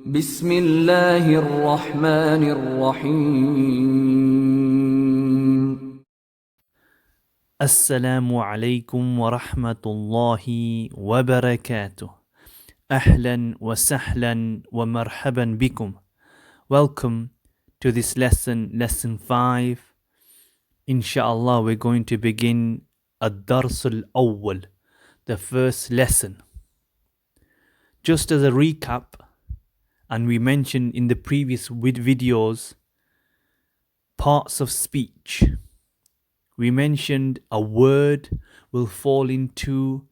بسم الله الرحمن الرحيم. السلام عليكم ورحمة الله وبركاته. أهلا وسهلا ومرحبا بكم. Welcome to this lesson 5. Inshallah, we're going to begin الدرس الأول, the first lesson. Just as a recap, and we mentioned in the previous videos, parts of speech. We mentioned a word will fall into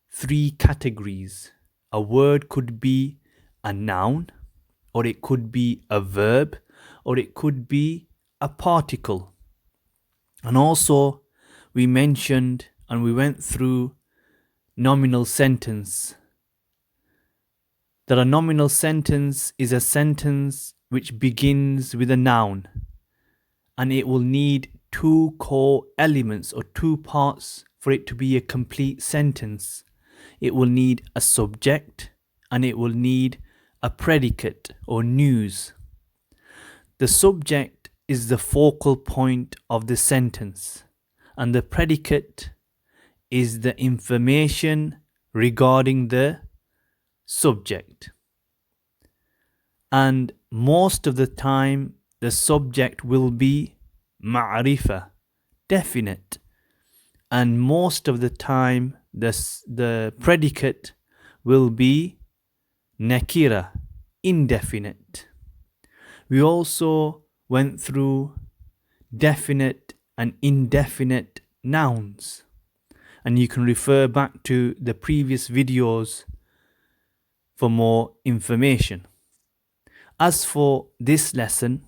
3 categories. A word could be a noun, or it could be a verb, or it could be a particle. And also we mentioned and we went through nominal sentence. That a nominal sentence is a sentence which begins with a noun, and it will need 2 core elements or 2 parts for it to be a complete sentence. It will need a subject and it will need a predicate or news. The subject is the focal point of the sentence, and the predicate is the information regarding the subject. And most of the time the subject will be ma'rifah, definite, and most of the time the predicate will be nakira, indefinite. We also went through definite and indefinite nouns, and you can refer back to the previous videos for more information. As for this lesson,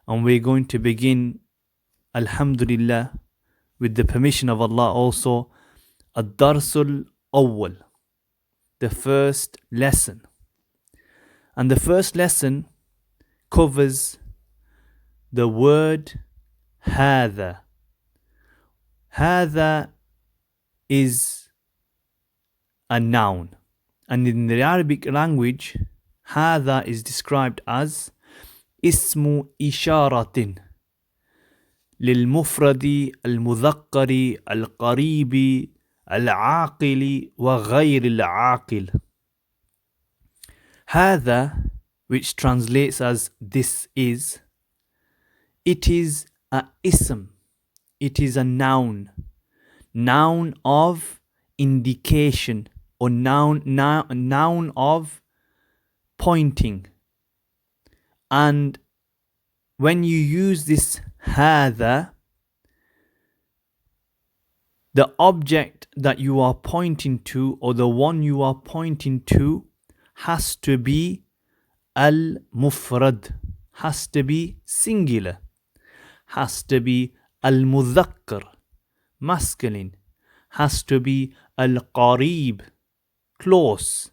and we're going to begin, alhamdulillah, with the permission of Allah also, الدرس الأول, the first lesson. And the first lesson covers the word هذا. هذا is a noun, and in the Arabic language هذا is described as اسم إشارة للمفرد المذكر القريب العاقل وغير العاقل. هذا, which translates as this is, it is a ism, it is a noun of indication, or noun of pointing. And when you use this هذا, the object that you are pointing to, or the one you are pointing to, has to be al-mufrad, has to be singular, has to be al-mudhakkar, masculine, has to be al-qarib, close,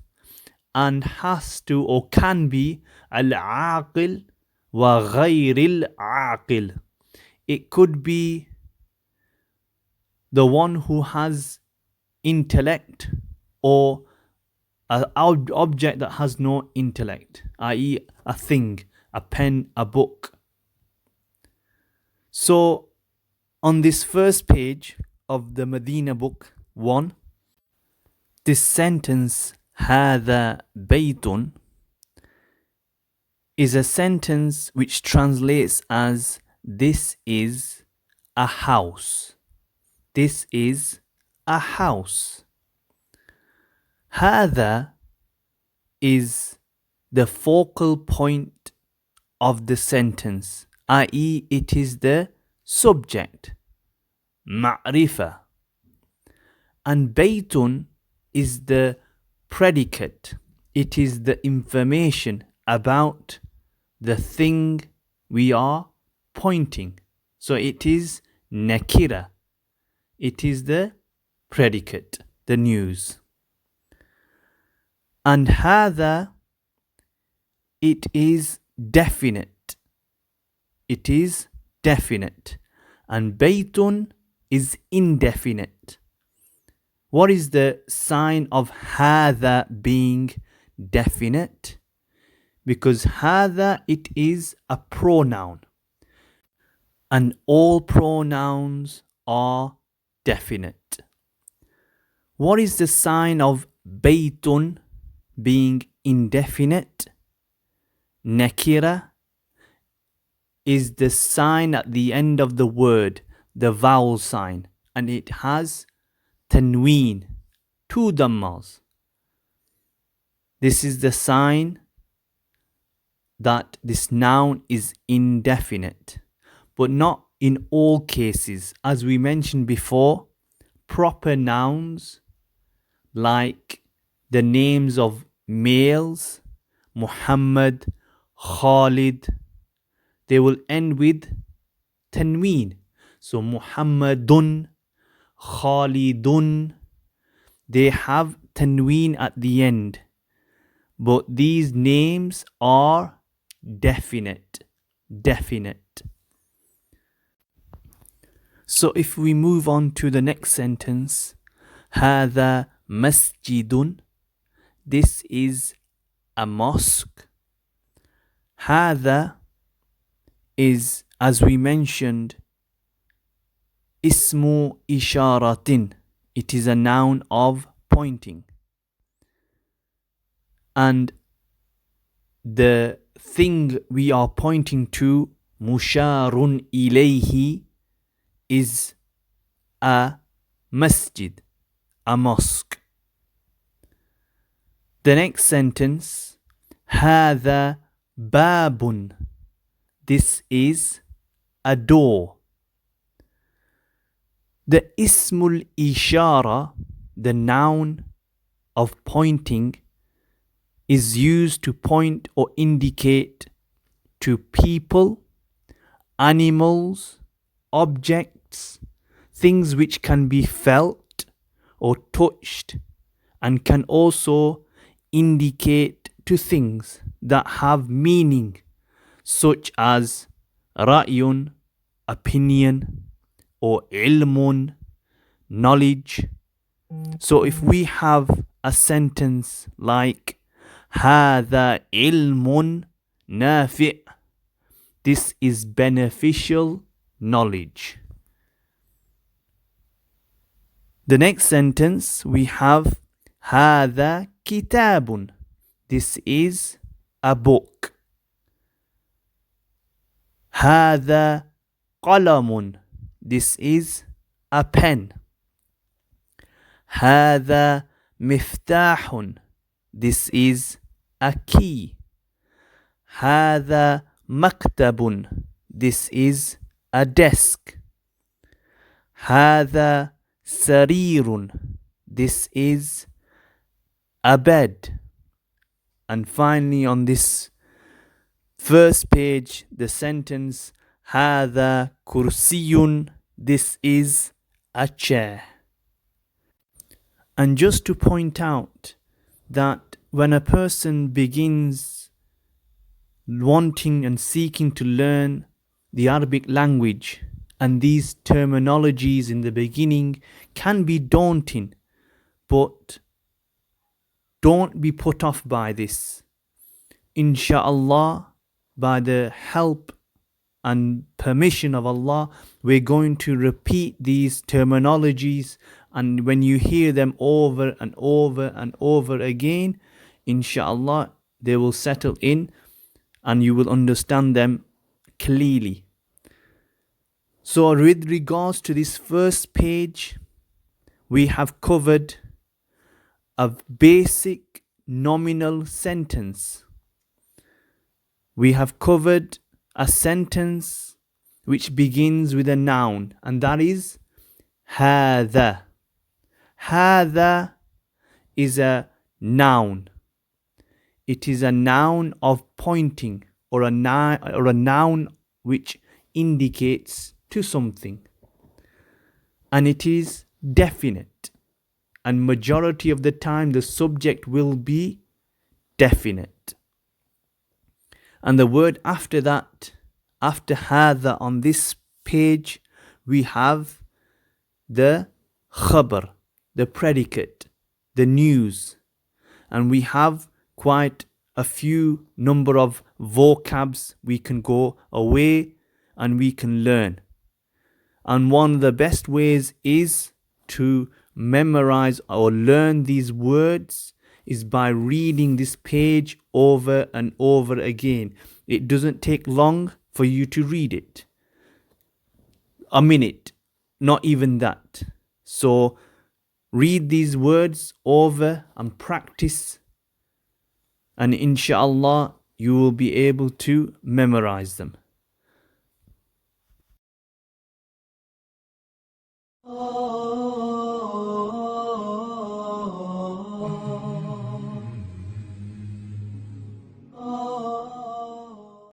and has to or can be al-aqil wa ghayr al-aqil. It could be the one who has intellect, or an object that has no intellect, i.e. a thing, a pen, a book. So on this first page of the Madinah Book 1, this sentence هذا بيت is a sentence which translates as this is a house. This is a house. هذا is the focal point of the sentence, i.e. it is the subject, ma'rifah. And baytun is the predicate. It is the information about the thing we are pointing. So it is nakira. It is the predicate, the news. And هذا, it is definite. It is definite. And baytun is indefinite. What is the sign of هذا being definite? because هذا, it is a pronoun. And all pronouns are definite. What is the sign of baytun being indefinite? Nakira is the sign at the end of the word, the vowel sign, and it has tanween, 2 dhammas. This is the sign that this noun is indefinite, but not in all cases. As we mentioned before, proper nouns like the names of males, Muhammad, Khalid, they will end with tanween. So Muhammadun, Khalidun, they have tanween at the end. But these names are definite. So if we move on to the next sentence, هذا مسجد, this is a mosque. هذا is, as we mentioned, ismu isharatin. It is a noun of pointing. And the thing we are pointing to, musharun ilayhi, is a masjid, a mosque. The next sentence, هذا باب, this is a door. The ismul ishara, the noun of pointing, is used to point or indicate to people, animals, objects, things which can be felt or touched, and can also indicate to things that have meaning, such as ra'yun, opinion, or ilmun, knowledge. So if we have a sentence like هذا علم نافع, this is beneficial knowledge. The next sentence we have هذا كتاب, this is a book. هذا قلم, this is a pen. هذا مفتاح, this is a key. هذا مكتب, this is a desk. هذا سرير, this is a bed. And finally, on this first page, the sentence هذا كرسي, this is a chair. And just to point out that when a person begins wanting and seeking to learn the Arabic language, and these terminologies in the beginning can be daunting, but don't be put off by this. Insha'Allah, by the help and permission of Allah, we're going to repeat these terminologies, and when you hear them over and over and over again, insha'Allah, they will settle in and you will understand them clearly. So with regards to this first page, we have covered a basic nominal sentence. We have covered a sentence which begins with a noun, and that is هذا. هذا is a noun. It is a noun of pointing, or a noun which indicates to something. And it is definite. And majority of the time the subject will be definite. And the word after that, after هذا on this page, we have the khabar, the predicate, the news. And we have quite a few number of vocabs we can go away and we can learn. And one of the best ways is to memorize or learn these words is by reading this page over and over again. It doesn't take long for you to read it. A minute, not even that. So read these words over and practice, and inshallah you will be able to memorize them.